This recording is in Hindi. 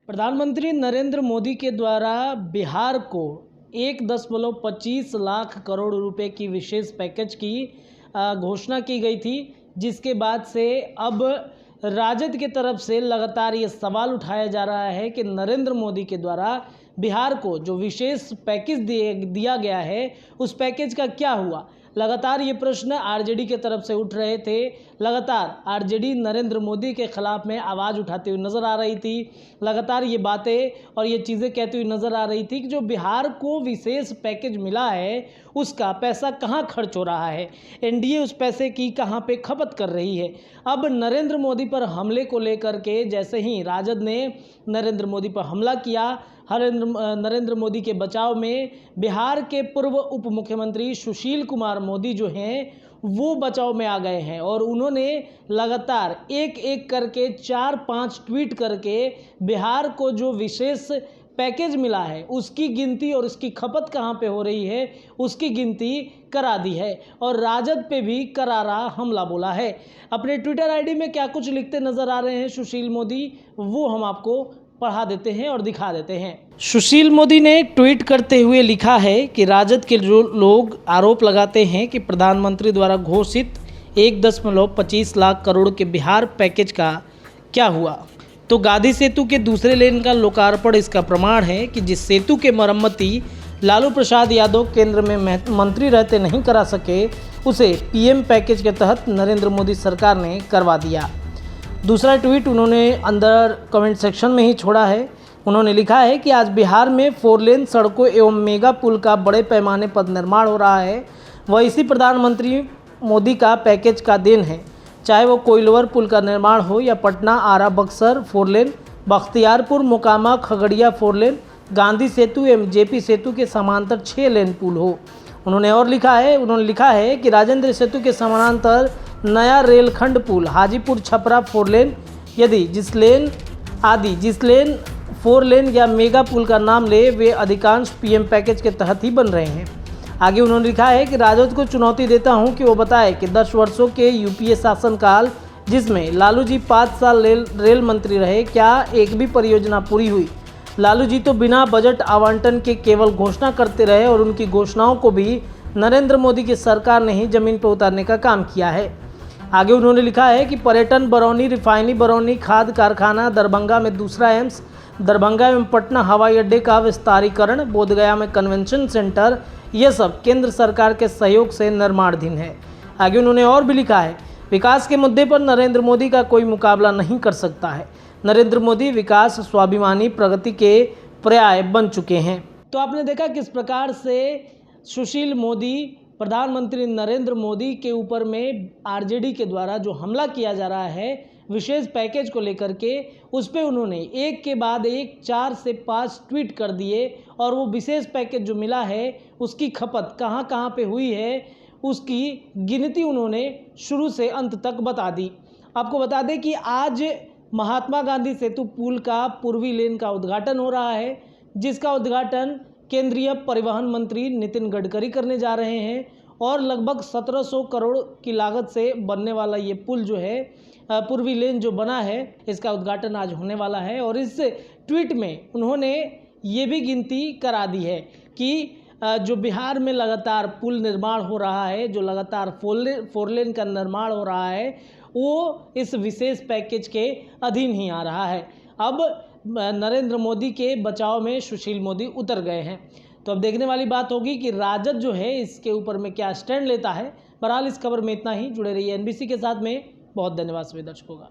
प्रधानमंत्री नरेंद्र मोदी के द्वारा बिहार को 1.25 लाख करोड़ रुपए की विशेष पैकेज की घोषणा की गई थी, जिसके बाद से अब राजद की तरफ से लगातार ये सवाल उठाया जा रहा है कि नरेंद्र मोदी के द्वारा बिहार को जो विशेष पैकेज दिया गया है उस पैकेज का क्या हुआ। लगातार ये प्रश्न आरजेडी के तरफ से उठ रहे थे। लगातार आरजेडी नरेंद्र मोदी के खिलाफ में आवाज़ उठाती हुई नज़र आ रही थी। लगातार ये बातें और ये चीज़ें कहती हुई नज़र आ रही थी कि जो बिहार को विशेष पैकेज मिला है उसका पैसा कहाँ खर्च हो रहा है, एनडीए उस पैसे की कहाँ पे खपत कर रही है। अब नरेंद्र मोदी पर हमले को लेकर के जैसे ही राजद ने नरेंद्र मोदी पर हमला किया, नरेंद्र मोदी के बचाव में बिहार के पूर्व उप मुख्यमंत्री सुशील कुमार मोदी जो हैं वो बचाव में आ गए हैं और उन्होंने लगातार एक एक करके 4-5 ट्वीट करके बिहार को जो विशेष पैकेज मिला है उसकी गिनती और उसकी खपत कहाँ पे हो रही है उसकी गिनती करा दी है और राजद पे भी करारा हमला बोला है। अपने ट्विटर आईडी में क्या कुछ लिखते नज़र आ रहे हैं सुशील मोदी, वो हम आपको पढ़ा देते हैं और दिखा देते हैं। सुशील मोदी ने ट्वीट करते हुए लिखा है कि राजद के लोग आरोप लगाते हैं कि प्रधानमंत्री द्वारा घोषित 1.25 लाख करोड़ के बिहार पैकेज का क्या हुआ। तो गांधी सेतु के दूसरे लेन का लोकार्पण इसका प्रमाण है कि जिस सेतु के मरम्मती लालू प्रसाद यादव केंद्र में मंत्री रहते नहीं करा सके, उसे पीएम पैकेज के तहत नरेंद्र मोदी सरकार ने करवा दिया। दूसरा ट्वीट उन्होंने अंदर कमेंट सेक्शन में ही छोड़ा है। उन्होंने लिखा है कि आज बिहार में 4 लेन सड़कों एवं मेगा पुल का बड़े पैमाने पर निर्माण हो रहा है। वह इसी प्रधानमंत्री मोदी का पैकेज का देन है, चाहे वो कोइलवर पुल का निर्माण हो या पटना आरा बक्सर 4 लेन, बख्तियारपुर मोकामा खगड़िया 4 लेन, गांधी सेतु एवं जेपी सेतु के समांतर 6 लेन पुल हो। उन्होंने लिखा है कि राजेंद्र सेतु के समानांतर नया रेलखंड पुल हाजीपुर छपरा 4 लेन, यदि जिस लेन 4 लेन या मेगा पुल का नाम ले वे अधिकांश पीएम पैकेज के तहत ही बन रहे हैं। आगे उन्होंने लिखा है कि राजद को चुनौती देता हूं कि वो बताए कि 10 वर्षों के यूपीए शासनकाल जिसमें लालू जी 5 साल रेल मंत्री रहे, क्या एक भी परियोजना पूरी हुई। लालू जी तो बिना बजट आवंटन के केवल घोषणा करते रहे और उनकी घोषणाओं को भी नरेंद्र मोदी की सरकार ने ही जमीन पर उतारने का काम किया है। आगे उन्होंने लिखा है कि पर्यटन बरौनी, रिफाइनरी बरौनी, खाद कारखाना, दरभंगा में दूसरा एम्स, दरभंगा एवं पटना हवाई अड्डे का विस्तारीकरण, बोधगया में कन्वेंशन सेंटर, ये सब केंद्र सरकार के सहयोग से निर्माणाधीन है। आगे उन्होंने और भी लिखा है, विकास के मुद्दे पर नरेंद्र मोदी का कोई मुकाबला नहीं कर सकता है। नरेंद्र मोदी विकास, स्वाभिमानी, प्रगति के पर्याय बन चुके हैं। तो आपने देखा किस प्रकार से सुशील मोदी प्रधानमंत्री नरेंद्र मोदी के ऊपर में आरजेडी के द्वारा जो हमला किया जा रहा है विशेष पैकेज को लेकर के, उस पर उन्होंने एक के बाद एक 4 से 5 ट्वीट कर दिए और वो विशेष पैकेज जो मिला है उसकी खपत कहाँ कहाँ पे हुई है उसकी गिनती उन्होंने शुरू से अंत तक बता दी। आपको बता दें कि आज महात्मा गांधी सेतु पुल का पूर्वी लेन का उद्घाटन हो रहा है, जिसका उद्घाटन केंद्रीय परिवहन मंत्री नितिन गडकरी करने जा रहे हैं और लगभग 1700 करोड़ की लागत से बनने वाला ये पुल जो है पूर्वी लेन जो बना है इसका उद्घाटन आज होने वाला है। और इस ट्वीट में उन्होंने ये भी गिनती करा दी है कि जो बिहार में लगातार पुल निर्माण हो रहा है, जो लगातार 4 लेन का निर्माण हो रहा है, वो इस विशेष पैकेज के अधीन ही आ रहा है। अब नरेंद्र मोदी के बचाव में सुशील मोदी उतर गए हैं। तो अब देखने वाली बात होगी कि राजद जो है इसके ऊपर में क्या स्टैंड लेता है। बहरहाल इस खबर में इतना ही। जुड़े रहिए एनबीसी के साथ में। बहुत धन्यवाद सभी दर्शकों का।